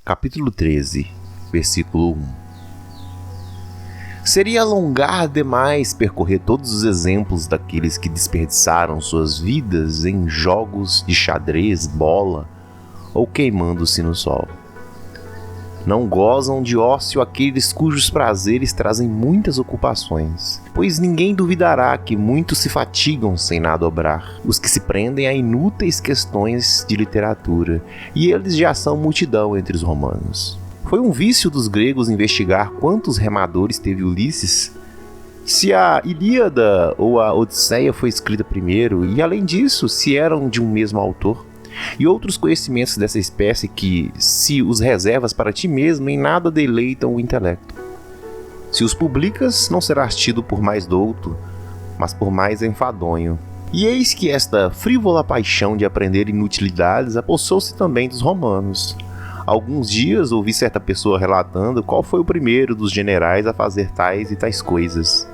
Capítulo 13, versículo 1. Seria alongar demais percorrer todos os exemplos daqueles que desperdiçaram suas vidas em jogos de xadrez, bola ou queimando-se no sol. Não gozam de ócio aqueles cujos prazeres trazem muitas ocupações, pois ninguém duvidará que muitos se fatigam sem nada obrar, os que se prendem a inúteis questões de literatura, e eles já são multidão entre os romanos. Foi um vício dos gregos investigar quantos remadores teve Ulisses, se a Ilíada ou a Odisseia foi escrita primeiro, e além disso, se eram de um mesmo autor. E outros conhecimentos dessa espécie que, se os reservas para ti mesmo, em nada deleitam o intelecto. Se os publicas, não serás tido por mais douto, mas por mais enfadonho. E eis que esta frívola paixão de aprender inutilidades apossou-se também dos romanos. Alguns dias ouvi certa pessoa relatando qual foi o primeiro dos generais a fazer tais e tais coisas.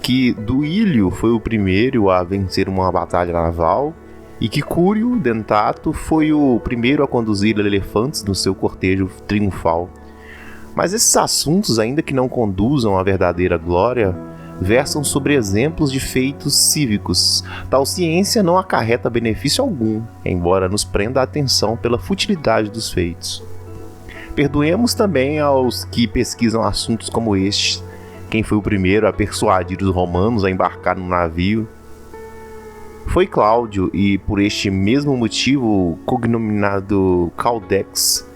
Que Duílio foi o primeiro a vencer uma batalha naval, e que Cúrio Dentato foi o primeiro a conduzir elefantes no seu cortejo triunfal. Mas esses assuntos, ainda que não conduzam à verdadeira glória, versam sobre exemplos de feitos cívicos. Tal ciência não acarreta benefício algum, embora nos prenda a atenção pela futilidade dos feitos. Perdoemos também aos que pesquisam assuntos como este. Quem foi o primeiro a persuadir os romanos a embarcar num navio? Foi Cláudio, e por este mesmo motivo cognominado Caudex,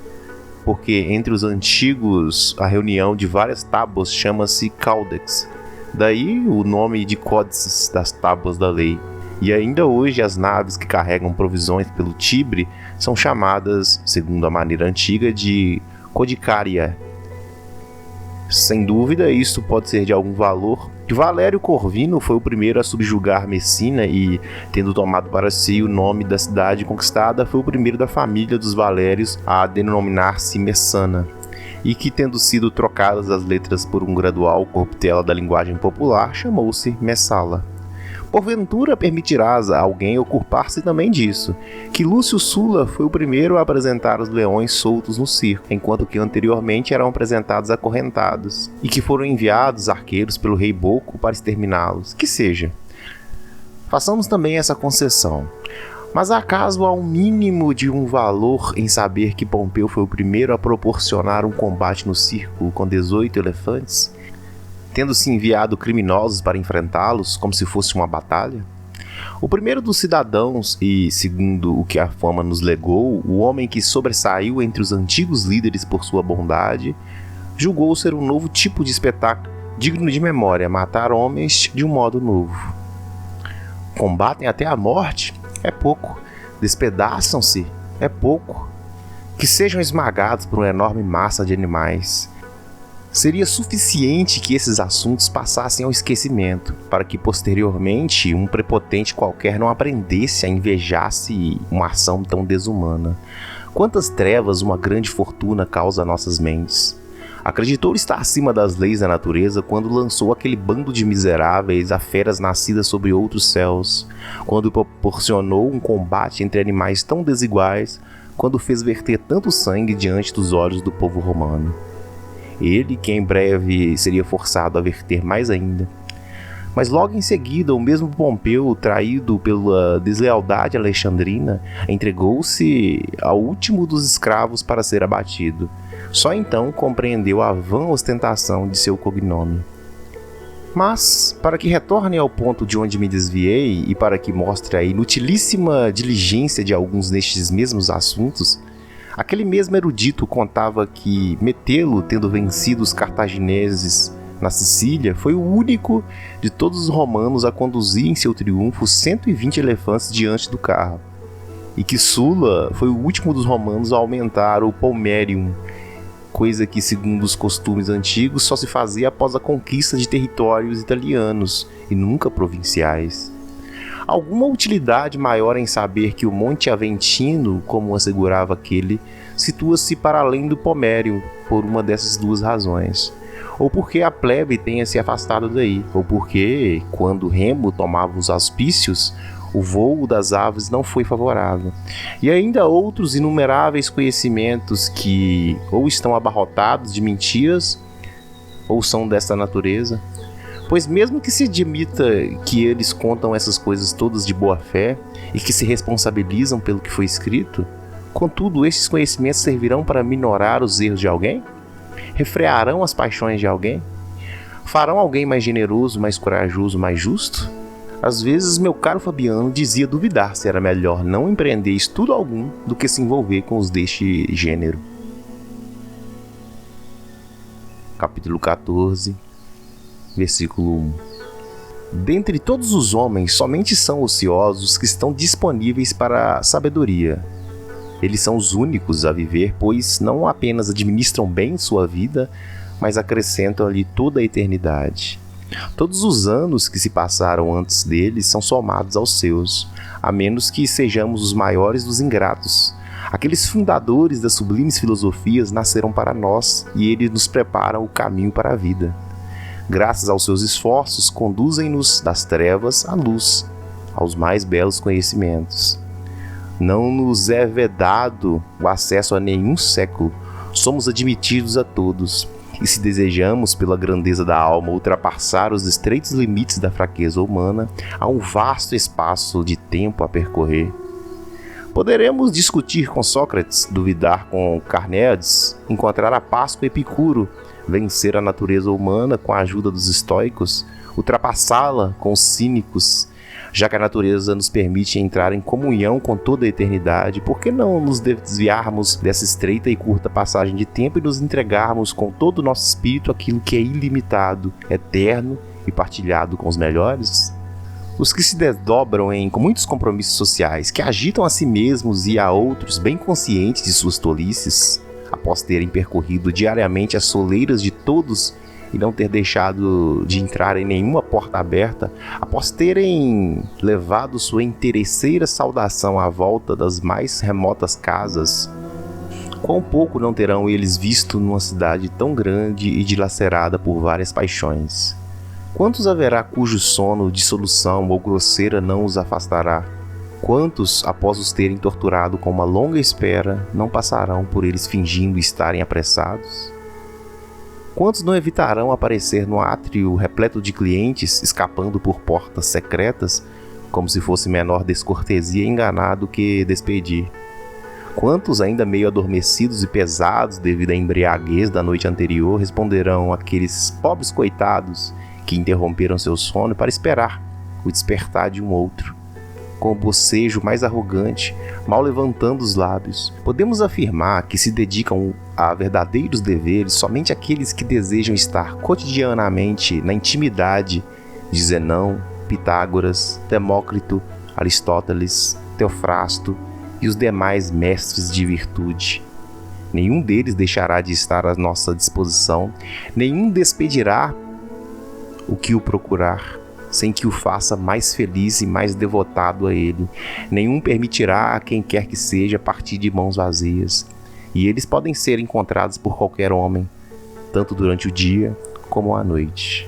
porque entre os antigos a reunião de várias tábuas chama-se Caudex. Daí o nome de códices das tábuas da lei. E ainda hoje as naves que carregam provisões pelo Tibre são chamadas, segundo a maneira antiga, de codicária. Sem dúvida, isso pode ser de algum valor. Valério Corvino foi o primeiro a subjugar Messina e, tendo tomado para si o nome da cidade conquistada, foi o primeiro da família dos Valérios a denominar-se Messana, e que, tendo sido trocadas as letras por um gradual corruptela da linguagem popular, chamou-se Messala. Porventura permitirás a alguém ocupar-se também disso, que Lúcio Sulla foi o primeiro a apresentar os leões soltos no circo, enquanto que anteriormente eram apresentados acorrentados, e que foram enviados arqueiros pelo rei Boco para exterminá-los. Que seja. Façamos também essa concessão. Mas acaso há um mínimo de um valor em saber que Pompeu foi o primeiro a proporcionar um combate no circo com 18 elefantes? Tendo-se enviado criminosos para enfrentá-los como se fosse uma batalha? O primeiro dos cidadãos e, segundo o que a fama nos legou, o homem que sobressaiu entre os antigos líderes por sua bondade, julgou ser um novo tipo de espetáculo digno de memória, matar homens de um modo novo. Combatem até a morte? É pouco. Despedaçam-se? É pouco. Que sejam esmagados por uma enorme massa de animais. Seria suficiente que esses assuntos passassem ao esquecimento, para que posteriormente um prepotente qualquer não aprendesse a invejar-se uma ação tão desumana. Quantas trevas uma grande fortuna causa a nossas mentes! Acreditou estar acima das leis da natureza quando lançou aquele bando de miseráveis a feras nascidas sobre outros céus, quando proporcionou um combate entre animais tão desiguais, quando fez verter tanto sangue diante dos olhos do povo romano. Ele, que em breve seria forçado a verter mais ainda. Mas logo em seguida, o mesmo Pompeu, traído pela deslealdade alexandrina, entregou-se ao último dos escravos para ser abatido. Só então compreendeu a vã ostentação de seu cognome. Mas, para que retorne ao ponto de onde me desviei e para que mostre a inutilíssima diligência de alguns destes mesmos assuntos, aquele mesmo erudito contava que Metelo, tendo vencido os cartagineses na Sicília, foi o único de todos os romanos a conduzir em seu triunfo 120 elefantes diante do carro, e que Sulla foi o último dos romanos a aumentar o pomerium, coisa que, segundo os costumes antigos, só se fazia após a conquista de territórios italianos e nunca provinciais. Alguma utilidade maior em saber que o Monte Aventino, como assegurava aquele, situa-se para além do Pomerium, por uma dessas duas razões. Ou porque a plebe tenha se afastado daí, ou porque, quando Remo tomava os auspícios, O voo das aves não foi favorável. E ainda outros inumeráveis conhecimentos que ou estão abarrotados de mentiras ou são desta natureza. Pois mesmo que se admita que eles contam essas coisas todas de boa fé e que se responsabilizam pelo que foi escrito, contudo, esses conhecimentos servirão para minorar os erros de alguém? Refrearão as paixões de alguém? Farão alguém mais generoso, mais corajoso, mais justo? Às vezes, meu caro Fabiano dizia duvidar se era melhor não empreender estudo algum do que se envolver com os deste gênero. Capítulo 14, versículo 1. Dentre todos os homens, somente são ociosos que estão disponíveis para a sabedoria. Eles são os únicos a viver, pois não apenas administram bem sua vida, mas acrescentam-lhe toda a eternidade. Todos os anos que se passaram antes deles são somados aos seus, a menos que sejamos os maiores dos ingratos. Aqueles fundadores das sublimes filosofias nasceram para nós e eles nos preparam o caminho para a vida. Graças aos seus esforços, conduzem-nos das trevas à luz, aos mais belos conhecimentos. Não nos é vedado o acesso a nenhum século, somos admitidos a todos. E se desejamos, pela grandeza da alma, ultrapassar os estreitos limites da fraqueza humana, há um vasto espaço de tempo a percorrer. Poderemos discutir com Sócrates, duvidar com Carneades, encontrar a paz com Epicuro, vencer a natureza humana com a ajuda dos estoicos, ultrapassá-la com os cínicos. Já que a natureza nos permite entrar em comunhão com toda a eternidade, por que não nos desviarmos dessa estreita e curta passagem de tempo e nos entregarmos com todo o nosso espírito àquilo que é ilimitado, eterno e partilhado com os melhores? Os que se desdobram com muitos compromissos sociais, que agitam a si mesmos e a outros bem conscientes de suas tolices, após terem percorrido diariamente as soleiras de todos e não ter deixado de entrar em nenhuma porta aberta, após terem levado sua interesseira saudação à volta das mais remotas casas, quão pouco não terão eles visto numa cidade tão grande e dilacerada por várias paixões? Quantos haverá cujo sono, dissolução ou grosseira não os afastará? Quantos, após os terem torturado com uma longa espera, não passarão por eles fingindo estarem apressados? Quantos não evitarão aparecer no átrio repleto de clientes, escapando por portas secretas, como se fosse menor descortesia enganar do que despedir? Quantos, ainda meio adormecidos e pesados devido à embriaguez da noite anterior, responderão àqueles pobres coitados que interromperam seu sono para esperar o despertar de um outro? Com o bocejo mais arrogante, mal levantando os lábios, podemos afirmar que se dedicam a verdadeiros deveres somente aqueles que desejam estar cotidianamente na intimidade de Zenão, Pitágoras, Demócrito, Aristóteles, Teofrasto e os demais mestres de virtude. Nenhum deles deixará de estar à nossa disposição, nenhum despedirá o que o procurar, sem que o faça mais feliz e mais devotado a ele. Nenhum permitirá a quem quer que seja partir de mãos vazias. E eles podem ser encontrados por qualquer homem, tanto durante o dia como à noite.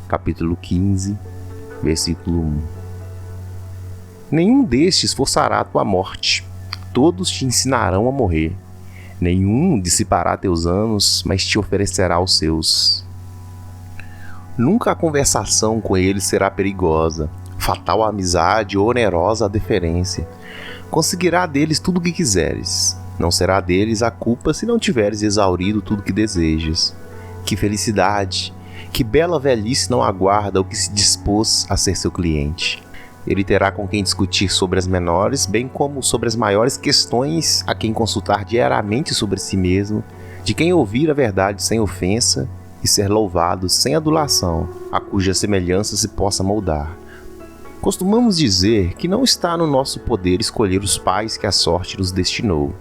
Capítulo 15, versículo 1. Nenhum destes forçará a tua morte, todos te ensinarão a morrer. Nenhum dissipará teus anos, mas te oferecerá os seus. Nunca a conversação com eles será perigosa, fatal a amizade ou onerosa a deferência. Conseguirá deles tudo o que quiseres. Não será deles a culpa se não tiveres exaurido tudo o que desejas. Que felicidade! Que bela velhice não aguarda o que se dispôs a ser seu cliente. Ele terá com quem discutir sobre as menores, bem como sobre as maiores questões, a quem consultar diariamente sobre si mesmo, de quem ouvir a verdade sem ofensa e ser louvado sem adulação, a cuja semelhança se possa moldar. Costumamos dizer que não está no nosso poder escolher os pais que a sorte nos destinou,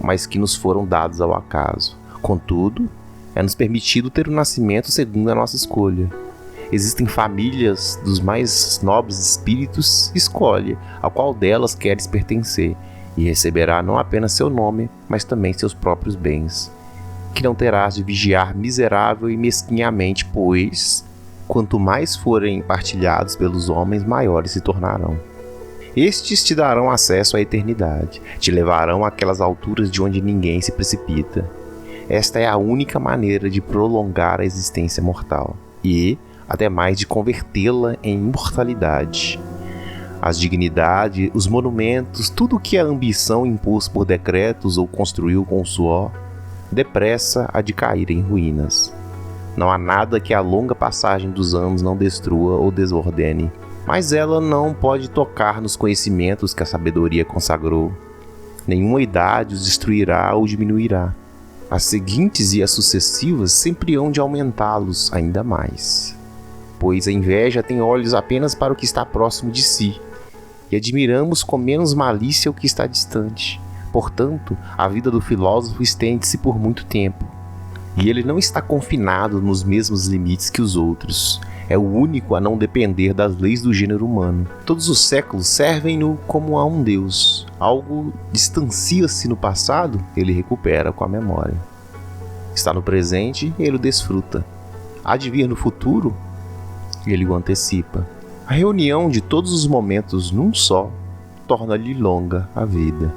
mas que nos foram dados ao acaso. Contudo, é-nos permitido ter o nascimento segundo a nossa escolha. Existem famílias dos mais nobres espíritos, escolhe a qual delas queres pertencer, e receberá não apenas seu nome, mas também seus próprios bens, que não terás de vigiar miserável e mesquinhamente, pois, quanto mais forem partilhados pelos homens, maiores se tornarão. Estes te darão acesso à eternidade, te levarão àquelas alturas de onde ninguém se precipita. Esta é a única maneira de prolongar a existência mortal e, até mais, de convertê-la em imortalidade. As dignidades, os monumentos, tudo o que a ambição impôs por decretos ou construiu com o suor, depressa há de cair em ruínas. Não há nada que a longa passagem dos anos não destrua ou desordene, mas ela não pode tocar nos conhecimentos que a sabedoria consagrou. Nenhuma idade os destruirá ou diminuirá. As seguintes e as sucessivas sempre hão de aumentá-los ainda mais. Pois a inveja tem olhos apenas para o que está próximo de si, e admiramos com menos malícia o que está distante. Portanto, a vida do filósofo estende-se por muito tempo, e ele não está confinado nos mesmos limites que os outros. É o único a não depender das leis do gênero humano. Todos os séculos servem-no como a um Deus. Algo distancia-se no passado, ele recupera com a memória. Está no presente, ele o desfruta. Há de vir no futuro, ele o antecipa. A reunião de todos os momentos num só torna-lhe longa a vida.